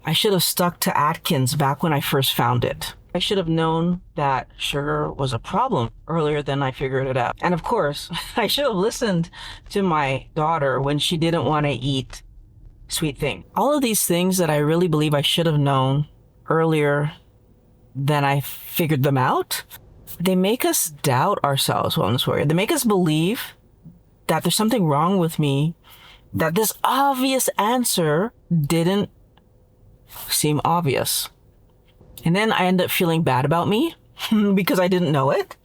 I should have stuck to Atkins back when I first found it. I should have known that sugar was a problem earlier than I figured it out. And of course, I should have listened to my daughter when she didn't want to eat sweet things. All of these things that I really believe I should have known earlier than I figured them out, they make us doubt ourselves, Wellness Warrior. They make us believe that there's something wrong with me, that this obvious answer didn't seem obvious. And then I end up feeling bad about me because I didn't know it.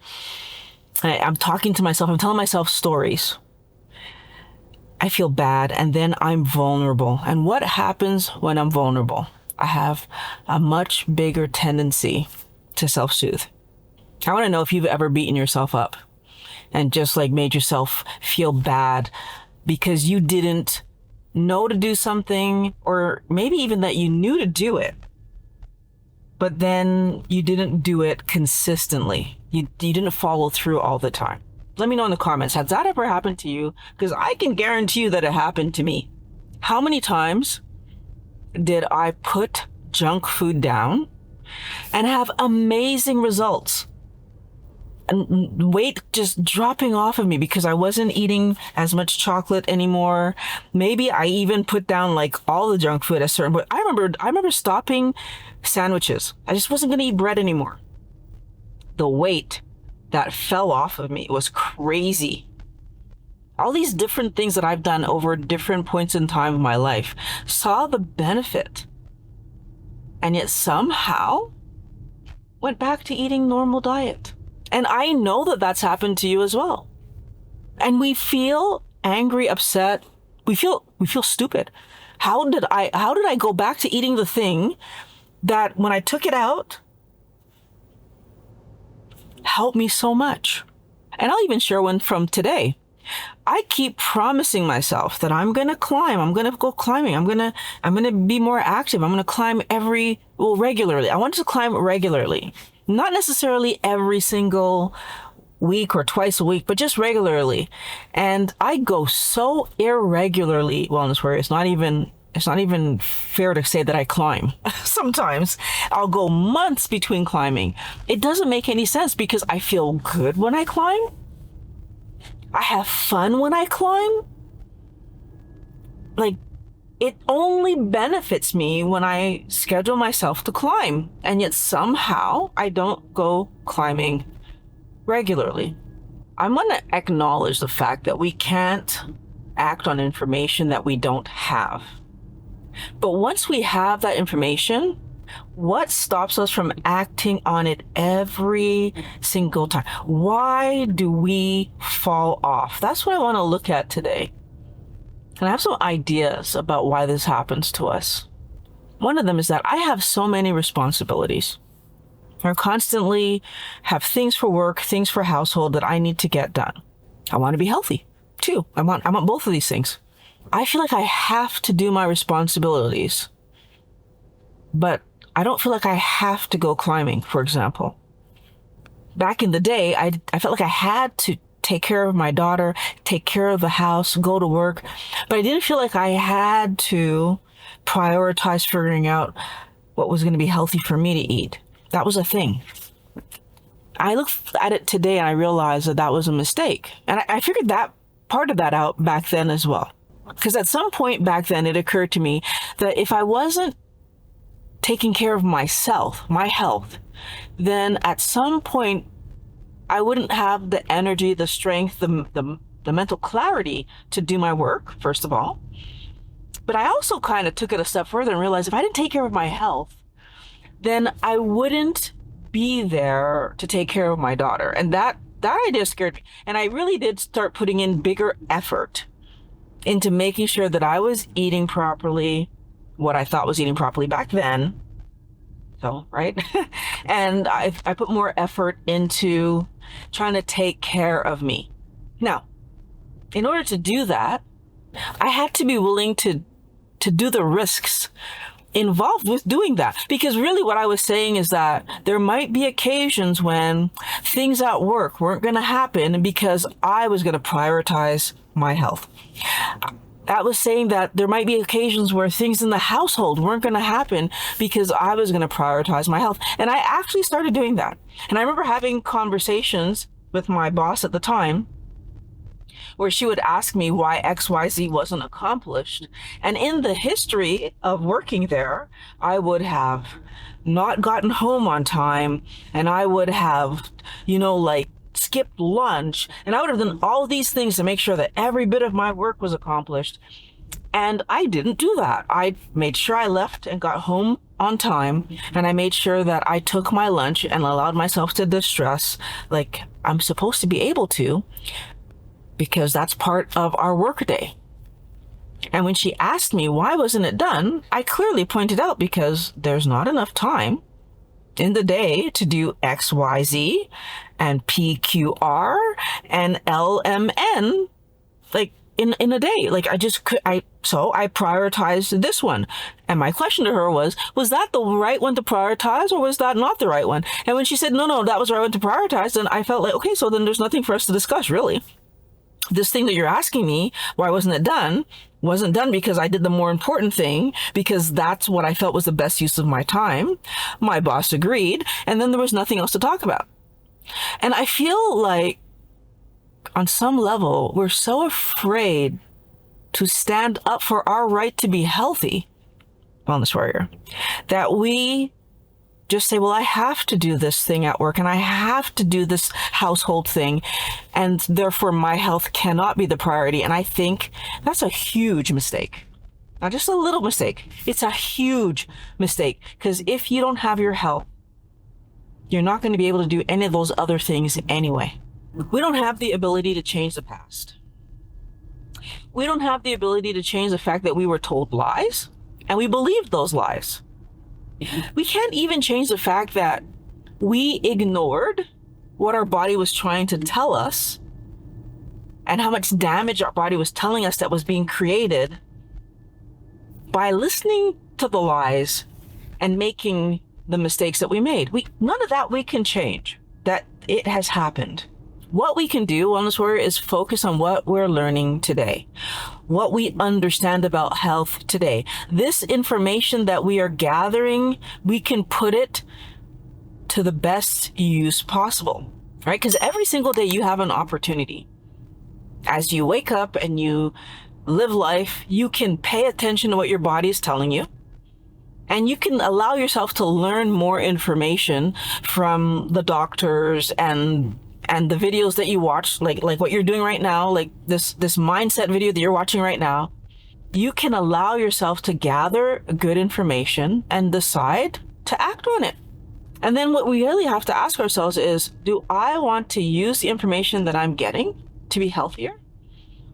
I'm talking to myself, I'm telling myself stories. I feel bad, and then I'm vulnerable. And what happens when I'm vulnerable? I have a much bigger tendency to self-soothe. I want to know if you've ever beaten yourself up and just like made yourself feel bad because you didn't know to do something, or maybe even that you knew to do it, but then you didn't do it consistently. You didn't follow through all the time. Let me know in the comments, has that ever happened to you? Because I can guarantee you that it happened to me. How many times did I put junk food down and have amazing results? And weight just dropping off of me because I wasn't eating as much chocolate anymore. Maybe I even put down like all the junk food at a certain point. I remember stopping sandwiches. I just wasn't going to eat bread anymore. The weight that fell off of me was crazy. All these different things that I've done over different points in time of my life, saw the benefit, and yet somehow went back to eating normal diet. And I know that that's happened to you as well. And we feel angry, upset. We feel stupid. How did I go back to eating the thing that when I took it out helped me so much? And I'll even share one from today. I keep promising myself that I'm going to climb. I'm going to go climbing. I'm going to be more active. I'm going to climb regularly. I want to climb regularly. Not necessarily every single week or twice a week, but just regularly. And I go so irregularly, Wellness Warrior. It's not even fair to say that I climb. Sometimes I'll go months between climbing. It doesn't make any sense because I feel good when I climb. I have fun when I climb. Like, it only benefits me when I schedule myself to climb. And yet somehow I don't go climbing regularly. I'm going to acknowledge the fact that we can't act on information that we don't have. But once we have that information, what stops us from acting on it every single time? Why do we fall off? That's what I want to look at today. And I have some ideas about why this happens to us. One of them is that I have so many responsibilities. I constantly have things for work, things for household that I need to get done. I want to be healthy too. I want both of these things. I feel like I have to do my responsibilities, but I don't feel like I have to go climbing, for example. Back in the day, I felt like I had to take care of my daughter, take care of the house, go to work. But I didn't feel like I had to prioritize figuring out what was going to be healthy for me to eat. That was a thing. I look at it today and I realized that was a mistake. And I figured that part of that out back then as well. Because at some point back then, it occurred to me that if I wasn't taking care of myself, my health, then at some point, I wouldn't have the energy, the strength, the mental clarity to do my work, first of all. But I also kind of took it a step further and realized if I didn't take care of my health, then I wouldn't be there to take care of my daughter. And that idea scared me. And I really did start putting in bigger effort into making sure that I was eating properly, what I thought was eating properly back then. So, right? And I put more effort into trying to take care of me. Now, in order to do that, I had to be willing to do the risks involved with doing that. Because really what I was saying is that there might be occasions when things at work weren't going to happen because I was going to prioritize my health. That was saying that there might be occasions where things in the household weren't going to happen because I was going to prioritize my health. And I actually started doing that. And I remember having conversations with my boss at the time where she would ask me why XYZ wasn't accomplished. And in the history of working there, I would have not gotten home on time, and I would have, like skipped lunch, and I would have done all these things to make sure that every bit of my work was accomplished. And I didn't do that. I made sure I left and got home on time, and I made sure that I took my lunch and allowed myself to distress like I'm supposed to be able to, because that's part of our workday. And when she asked me why wasn't it done, I clearly pointed out because there's not enough time in the day to do XYZ and PQR and LMN, like in a day. Like so I prioritized this one. And my question to her was that the right one to prioritize, or was that not the right one? And when she said, no, that was the right one to prioritize, then I felt like, okay, so then there's nothing for us to discuss, really. This thing that you're asking me, why wasn't it done, wasn't done because I did the more important thing, because that's what I felt was the best use of my time. My boss agreed, and then there was nothing else to talk about. And I feel like on some level, we're so afraid to stand up for our right to be healthy, wellness warrior, that we just say, well, I have to do this thing at work, and I have to do this household thing, and therefore my health cannot be the priority. And I think that's a huge mistake. Not just a little mistake. It's a huge mistake, because if you don't have your health, you're not going to be able to do any of those other things anyway. We don't have the ability to change the past. We don't have the ability to change the fact that we were told lies, and we believed those lies. We can't even change the fact that we ignored what our body was trying to tell us and how much damage our body was telling us that was being created by listening to the lies and making the mistakes that we made. None of that we can change. That it has happened. What we can do, Wellness Warrior, is focus on what we're learning today, what we understand about health today. This information that we are gathering, we can put it to the best use possible, right? Because every single day you have an opportunity. As you wake up and you live life, you can pay attention to what your body is telling you. And you can allow yourself to learn more information from the doctors and the videos that you watch, like what you're doing right now, like this mindset video that you're watching right now. You can allow yourself to gather good information and decide to act on it. And then what we really have to ask ourselves is, do I want to use the information that I'm getting to be healthier?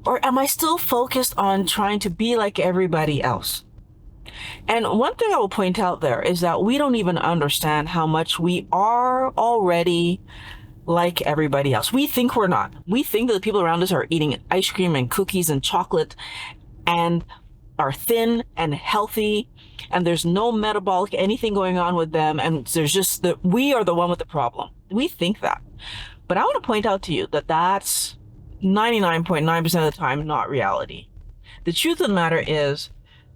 Or am I still focused on trying to be like everybody else? And one thing I will point out there is that we don't even understand how much we are already like everybody else. We think we're not. We think that the people around us are eating ice cream and cookies and chocolate and are thin and healthy, and there's no metabolic anything going on with them, and there's just that we are the one with the problem. We think that. But I want to point out to you that that's 99.9% of the time not reality. The truth of the matter is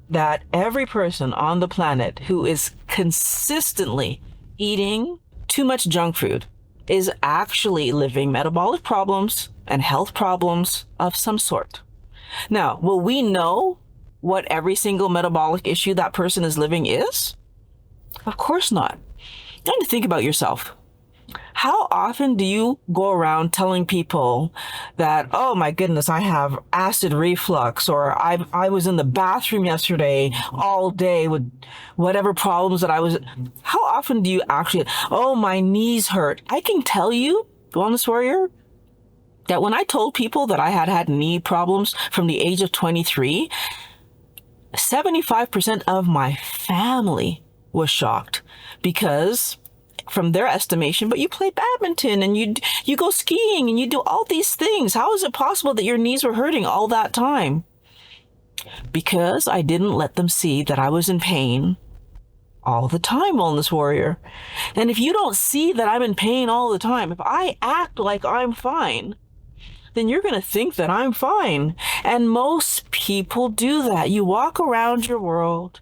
that every person on the planet who is consistently eating too much junk food is actually living metabolic problems and health problems of some sort. Now, will we know what every single metabolic issue that person is living is? Of course not. You have to think about yourself. How often do you go around telling people that, oh my goodness, I have acid reflux, or I was in the bathroom yesterday all day with whatever problems that I was. How often do you actually, oh, my knees hurt? I can tell you, Wellness Warrior, that when I told people that I had knee problems from the age of 23, 75% of my family was shocked, because from their estimation, but you play badminton and you go skiing and you do all these things. How is it possible that your knees were hurting all that time? Because I didn't let them see that I was in pain all the time, Wellness Warrior. And if you don't see that I'm in pain all the time, if I act like I'm fine, then you're going to think that I'm fine. And most people do that. You walk around your world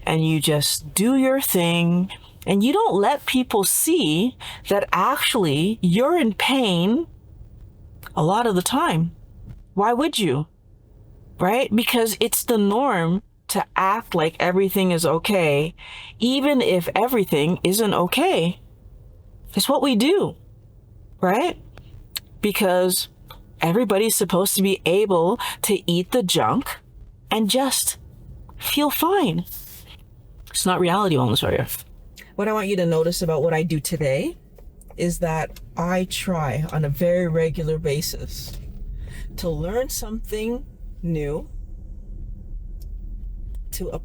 and you just do your thing, and you don't let people see that actually you're in pain a lot of the time. Why would you? Right? Because it's the norm to act like everything is okay, even if everything isn't okay. It's what we do, right? Because everybody's supposed to be able to eat the junk and just feel fine. It's not reality, Wellness Warrior. What I want you to notice about what I do today is that I try on a very regular basis to learn something new, to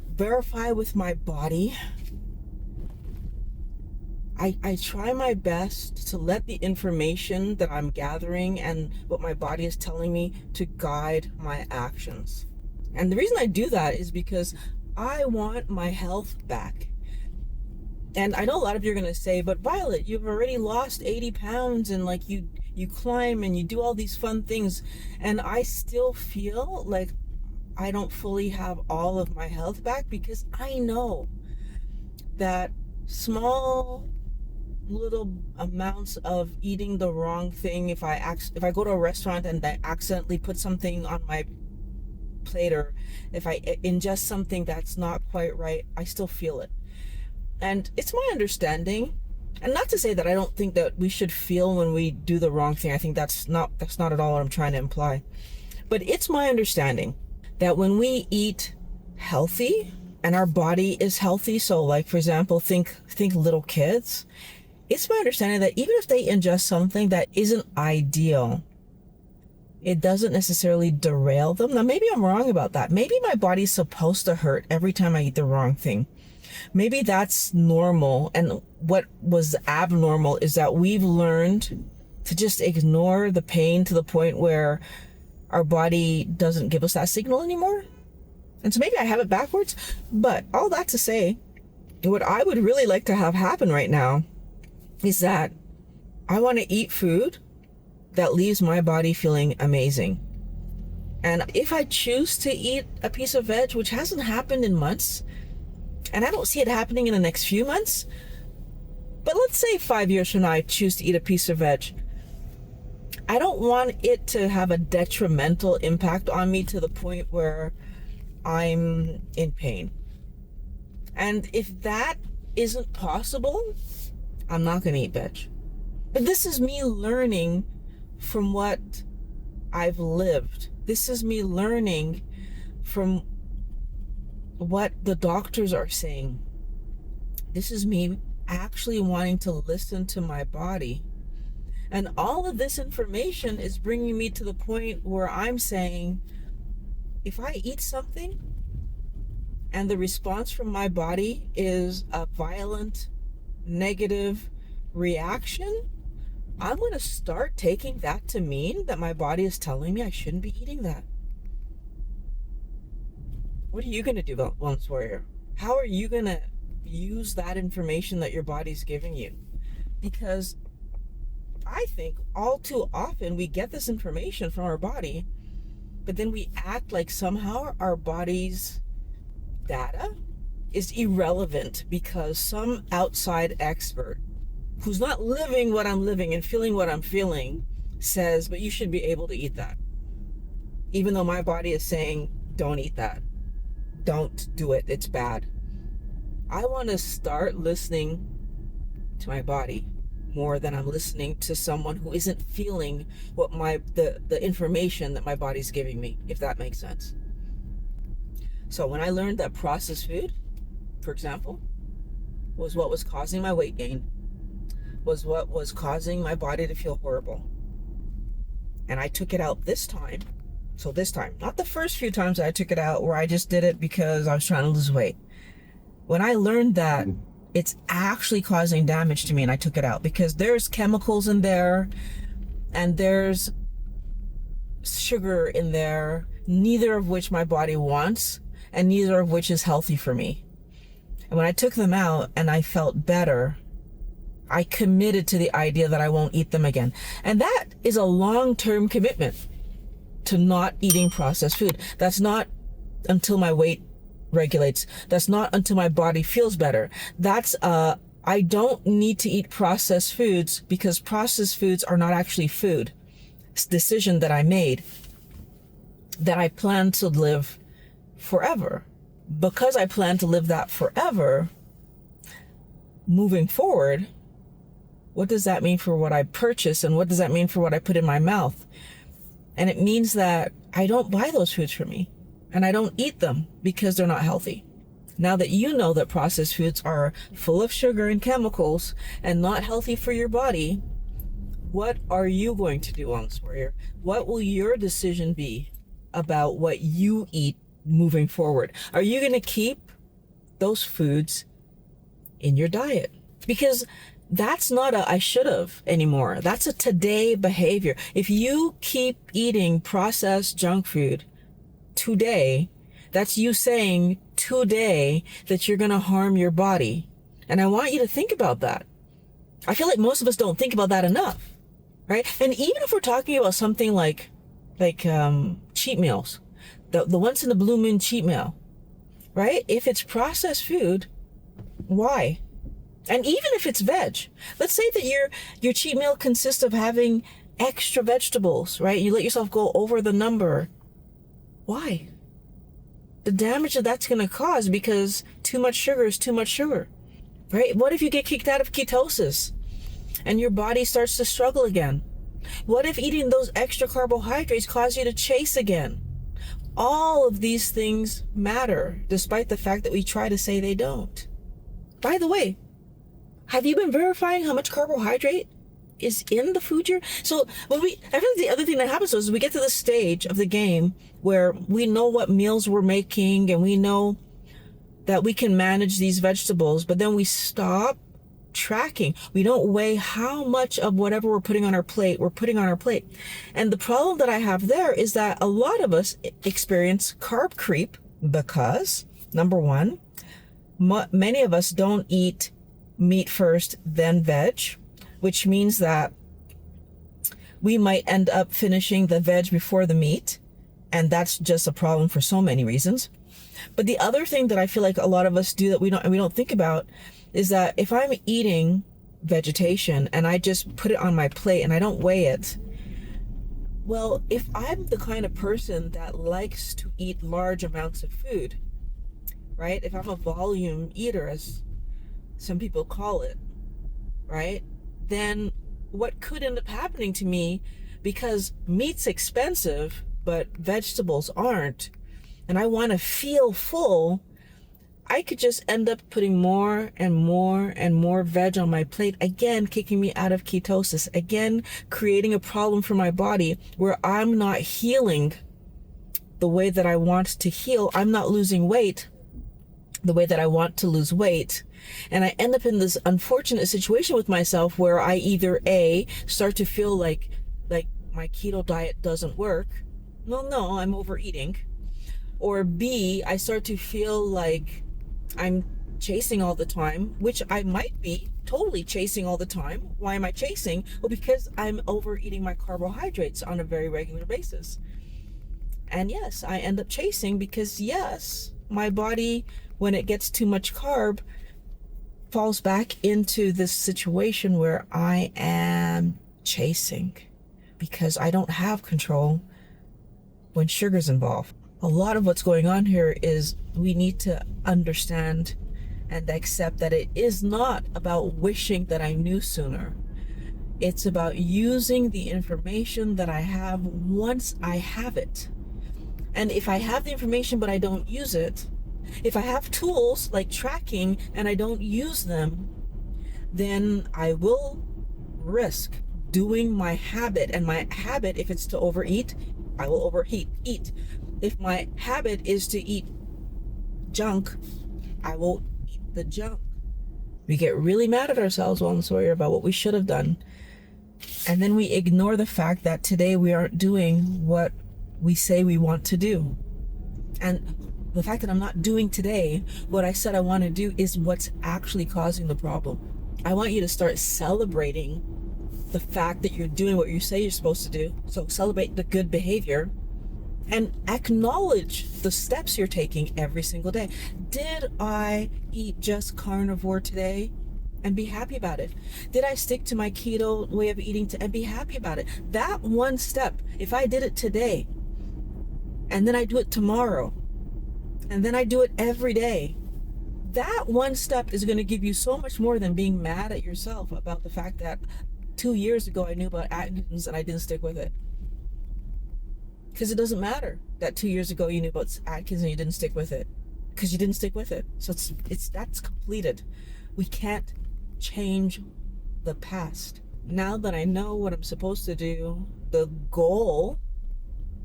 verify with my body. I try my best to let the information that I'm gathering and what my body is telling me to guide my actions. And the reason I do that is because I want my health back. And I know a lot of you are going to say, but Violet, you've already lost 80 pounds and like you climb and you do all these fun things. And I still feel like I don't fully have all of my health back, because I know that small little amounts of eating the wrong thing, if I go to a restaurant and I accidentally put something on my plate, or if I ingest something that's not quite right, I still feel it. And it's my understanding, and not to say that I don't think that we should feel when we do the wrong thing. I think that's not at all what I'm trying to imply. But it's my understanding that when we eat healthy and our body is healthy, so like for example, think little kids, it's my understanding that even if they ingest something that isn't ideal, it doesn't necessarily derail them. Now, maybe I'm wrong about that. Maybe my body's supposed to hurt every time I eat the wrong thing. Maybe that's normal. And what was abnormal is that we've learned to just ignore the pain to the point where our body doesn't give us that signal anymore. And so maybe I have it backwards. But all that to say, what I would really like to have happen right now is that I want to eat food that leaves my body feeling amazing. And if I choose to eat a piece of veg, which hasn't happened in months, and I don't see it happening in the next few months, but let's say 5 years from now I choose to eat a piece of veg, I don't want it to have a detrimental impact on me to the point where I'm in pain. And if that isn't possible, I'm not going to eat veg. But this is me learning from what I've lived. This is me learning from what the doctors are saying. This is me actually wanting to listen to my body. And all of this information is bringing me to the point where I'm saying, if I eat something and the response from my body is a violent, negative reaction, I'm going to start taking that to mean that my body is telling me I shouldn't be eating that. What are you going to do, Wellness Warrior? How are you going to use that information that your body's giving you? Because I think all too often we get this information from our body, but then we act like somehow our body's data is irrelevant because some outside expert who's not living what I'm living and feeling what I'm feeling says, but you should be able to eat that. Even though my body is saying, don't eat that. Don't do it. It's bad. I want to start listening to my body more than I'm listening to someone who isn't feeling what the information that my body's giving me, if that makes sense. So when I learned that processed food, for example, was what was causing my weight gain, was what was causing my body to feel horrible, and I took it out this time. So this time, not the first few times that I took it out where I just did it because I was trying to lose weight. When I learned that it's actually causing damage to me and I took it out, because there's chemicals in there and there's sugar in there, neither of which my body wants and neither of which is healthy for me. And when I took them out and I felt better, I committed to the idea that I won't eat them again. And that is a long-term commitment to not eating processed food. That's not until my weight regulates. That's not until my body feels better. That's, I don't need to eat processed foods because processed foods are not actually food. It's a decision that I made that I plan to live forever. Because I plan to live that forever, moving forward, what does that mean for what I purchase and what does that mean for what I put in my mouth? And it means that I don't buy those foods for me and I don't eat them because they're not healthy. Now that you know that processed foods are full of sugar and chemicals and not healthy for your body, what are you going to do, Wellness Warrior? What will your decision be about what you eat moving forward? Are you going to keep those foods in your diet? Because that's not a I should have anymore. That's a today behavior. If you keep eating processed junk food today, that's you saying today that you're going to harm your body. And I want you to think about that. I feel like most of us don't think about that enough, right? And even if we're talking about something like cheat meals, the once in a blue moon cheat meal, right? If it's processed food, why? And even if it's veg, let's say that your cheat meal consists of having extra vegetables, right? You let yourself go over the number. Why? The damage that that's going to cause because too much sugar is too much sugar, right? What if you get kicked out of ketosis and your body starts to struggle again? What if eating those extra carbohydrates cause you to chase again? All of these things matter, despite the fact that we try to say they don't. By the way, have you been verifying how much carbohydrate is in the food So I think the other thing that happens is we get to the stage of the game where we know what meals we're making and we know that we can manage these vegetables, but then we stop tracking. We don't weigh how much of whatever we're putting on our plate, And the problem that I have there is that a lot of us experience carb creep because, number one, many of us don't eat meat first, then veg, which means that we might end up finishing the veg before the meat. And that's just a problem for so many reasons. But the other thing that I feel like a lot of us do that we don't think about is that if I'm eating vegetation and I just put it on my plate and I don't weigh it, well, if I'm the kind of person that likes to eat large amounts of food, right? If I'm a volume eater, as some people call it, right? Then what could end up happening to me, because meat's expensive, but vegetables aren't, and I want to feel full, I could just end up putting more and more and more veg on my plate, again, kicking me out of ketosis, again, creating a problem for my body where I'm not healing the way that I want to heal. I'm not losing weight the way that I want to lose weight. And I end up in this unfortunate situation with myself where I either A, start to feel like my keto diet doesn't work. Well, no, I'm overeating. Or B, I start to feel like I'm chasing all the time, which I might be totally chasing all the time. Why am I chasing? Well, because I'm overeating my carbohydrates on a very regular basis. And yes, I end up chasing because yes, my body, when it gets too much carb, falls back into this situation where I am chasing because I don't have control when sugar's involved. A lot of what's going on here is we need to understand and accept that it is not about wishing that I knew sooner. It's about using the information that I have once I have it. And if I have the information but I don't use it, if I have tools like tracking and I don't use them, then I will risk doing my habit. And my habit, if it's to overeat, I will eat. If my habit is to eat junk, I will eat the junk. We get really mad at ourselves, Wellness Warrior, about what we should have done. And then we ignore the fact that today we aren't doing what we say we want to do. And the fact that I'm not doing today what I said I want to do is what's actually causing the problem. I want you to start celebrating the fact that you're doing what you say you're supposed to do. So celebrate the good behavior and acknowledge the steps you're taking every single day. Did I eat just carnivore today? And be happy about it. Did I stick to my keto way of eating and be happy about it? That one step, if I did it today, and then I do it tomorrow, and then I do it every day, that one step is going to give you so much more than being mad at yourself about the fact that 2 years ago I knew about Atkins and I didn't stick with it. Because it doesn't matter that 2 years ago you knew about Atkins and you didn't stick with it, because you didn't stick with it. So that's completed. We can't change the past. Now that I know what I'm supposed to do, the goal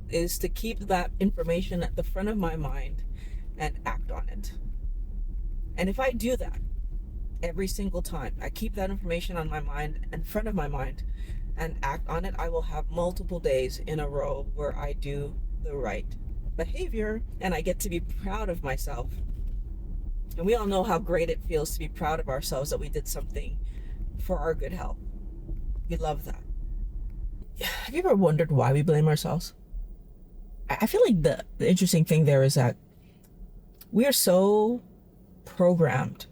is to keep that information at the front of my mind and act on it. And if I do that every single time, I keep that information on my mind, in front of my mind, and act on it, I will have multiple days in a row where I do the right behavior and I get to be proud of myself. And we all know how great it feels to be proud of ourselves that we did something for our good health. We love that. Have you ever wondered why we blame ourselves? I feel like the interesting thing there is that we are so programmed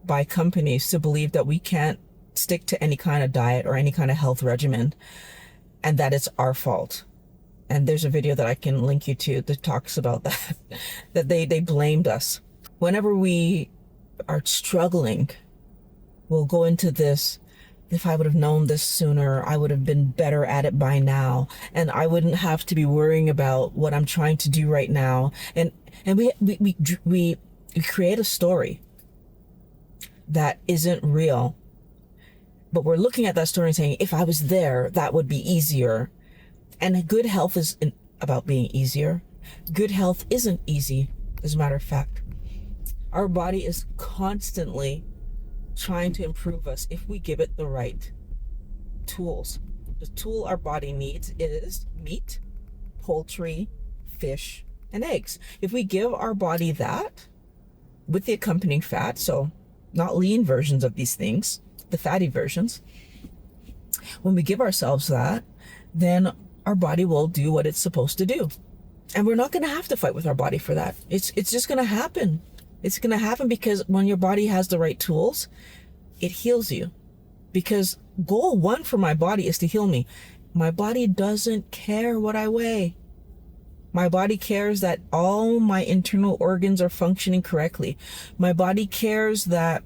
by companies to believe that we can't stick to any kind of diet or any kind of health regimen and that it's our fault. And there's a video that I can link you to that talks about that, that they blamed us. Whenever we are struggling, we'll go into this, if I would have known this sooner, I would have been better at it by now, and I wouldn't have to be worrying about what I'm trying to do right now. And we create a story that isn't real, but we're looking at that story and saying, if I was there, that would be easier. And good health isn't about being easier. Good health isn't easy, as a matter of fact. Our body is constantly trying to improve us if we give it the right tools. The tool our body needs is meat, poultry, fish, and eggs. If we give our body that with the accompanying fat, so not lean versions of these things, the fatty versions, when we give ourselves that, then our body will do what it's supposed to do. And we're not going to have to fight with our body for that. It's just going to happen. It's going to happen because when your body has the right tools, it heals you. Because goal one for my body is to heal me. My body doesn't care what I weigh. My body cares that all my internal organs are functioning correctly. My body cares that,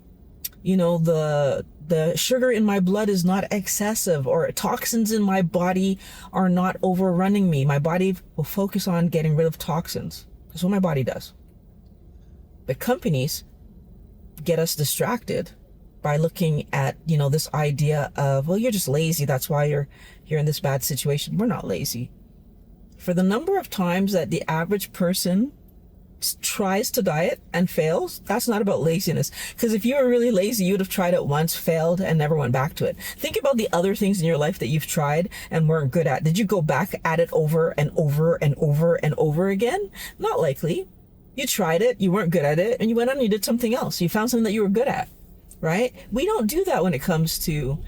the sugar in my blood is not excessive, or toxins in my body are not overrunning me. My body will focus on getting rid of toxins. That's what my body does. But companies get us distracted by looking at, this idea of, well, you're just lazy. That's why you're in this bad situation. We're not lazy. For the number of times that the average person tries to diet and fails, that's not about laziness. Because if you were really lazy, you would have tried it once, failed, and never went back to it. Think about the other things in your life that you've tried and weren't good at. Did you go back at it over and over and over and over again? Not likely. You tried it, you weren't good at it, and you went on and you did something else. You found something that you were good at, right? We don't do that when it comes to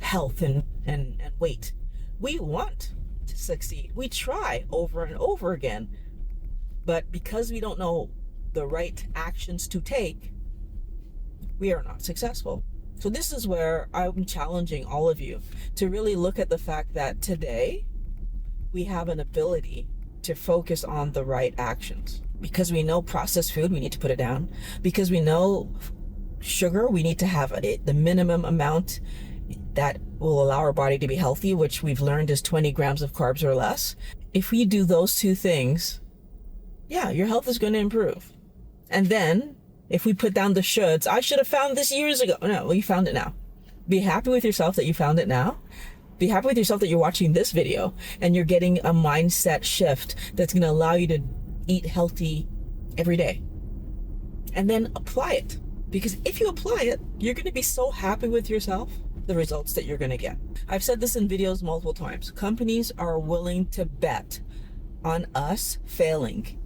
health and weight. We want to succeed. We try over and over again. But because we don't know the right actions to take, we are not successful. So this is where I'm challenging all of you to really look at the fact that today we have an ability to focus on the right actions. Because we know processed food, we need to put it down. Because we know sugar, we need to have the minimum amount that will allow our body to be healthy, which we've learned is 20 grams of carbs or less. If we do those two things, yeah, your health is going to improve. And then if we put down the shoulds, I should have found this years ago. No, well, you found it now. Be happy with yourself that you found it now. Be happy with yourself that you're watching this video and you're getting a mindset shift that's going to allow you to eat healthy every day. And then apply it. Because if you apply it, you're going to be so happy with yourself, the results that you're going to get. I've said this in videos multiple times. Companies are willing to bet on us failing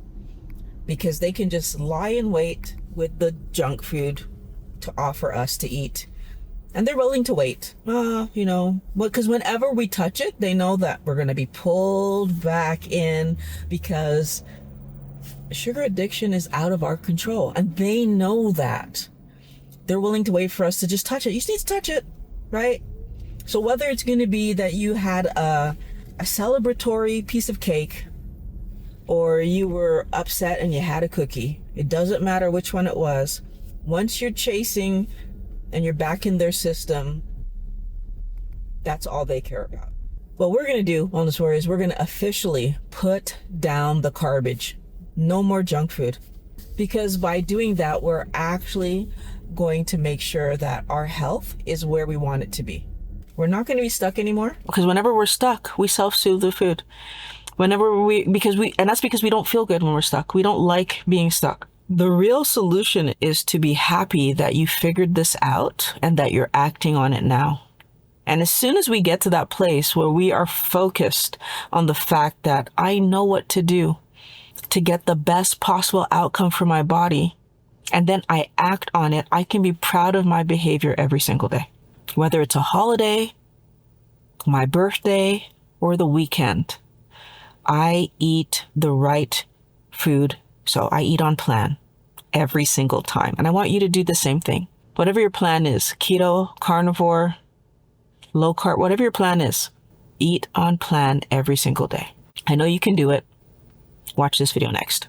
because they can just lie in wait with the junk food to offer us to eat. And they're willing to wait, because whenever we touch it, they know that we're going to be pulled back in, because sugar addiction is out of our control. And they know that. They're willing to wait for us to just touch it. You just need to touch it, right? So whether it's going to be that you had a celebratory piece of cake, or you were upset and you had a cookie, it doesn't matter which one it was. Once you're chasing and you're back in their system, that's all they care about. What we're going to do, Wellness Warriors, we're going to officially put down the garbage. No more junk food. Because by doing that, we're actually going to make sure that our health is where we want it to be. We're not going to be stuck anymore. Because whenever we're stuck, we self-soothe the food. And that's because we don't feel good when we're stuck. We don't like being stuck. The real solution is to be happy that you figured this out and that you're acting on it now. And as soon as we get to that place where we are focused on the fact that I know what to do to get the best possible outcome for my body, and then I act on it, I can be proud of my behavior every single day. Whether it's a holiday, my birthday, or the weekend, I eat the right food. So I eat on plan every single time. And I want you to do the same thing. Whatever your plan is, keto, carnivore, low carb, whatever your plan is, eat on plan every single day. I know you can do it. Watch this video next.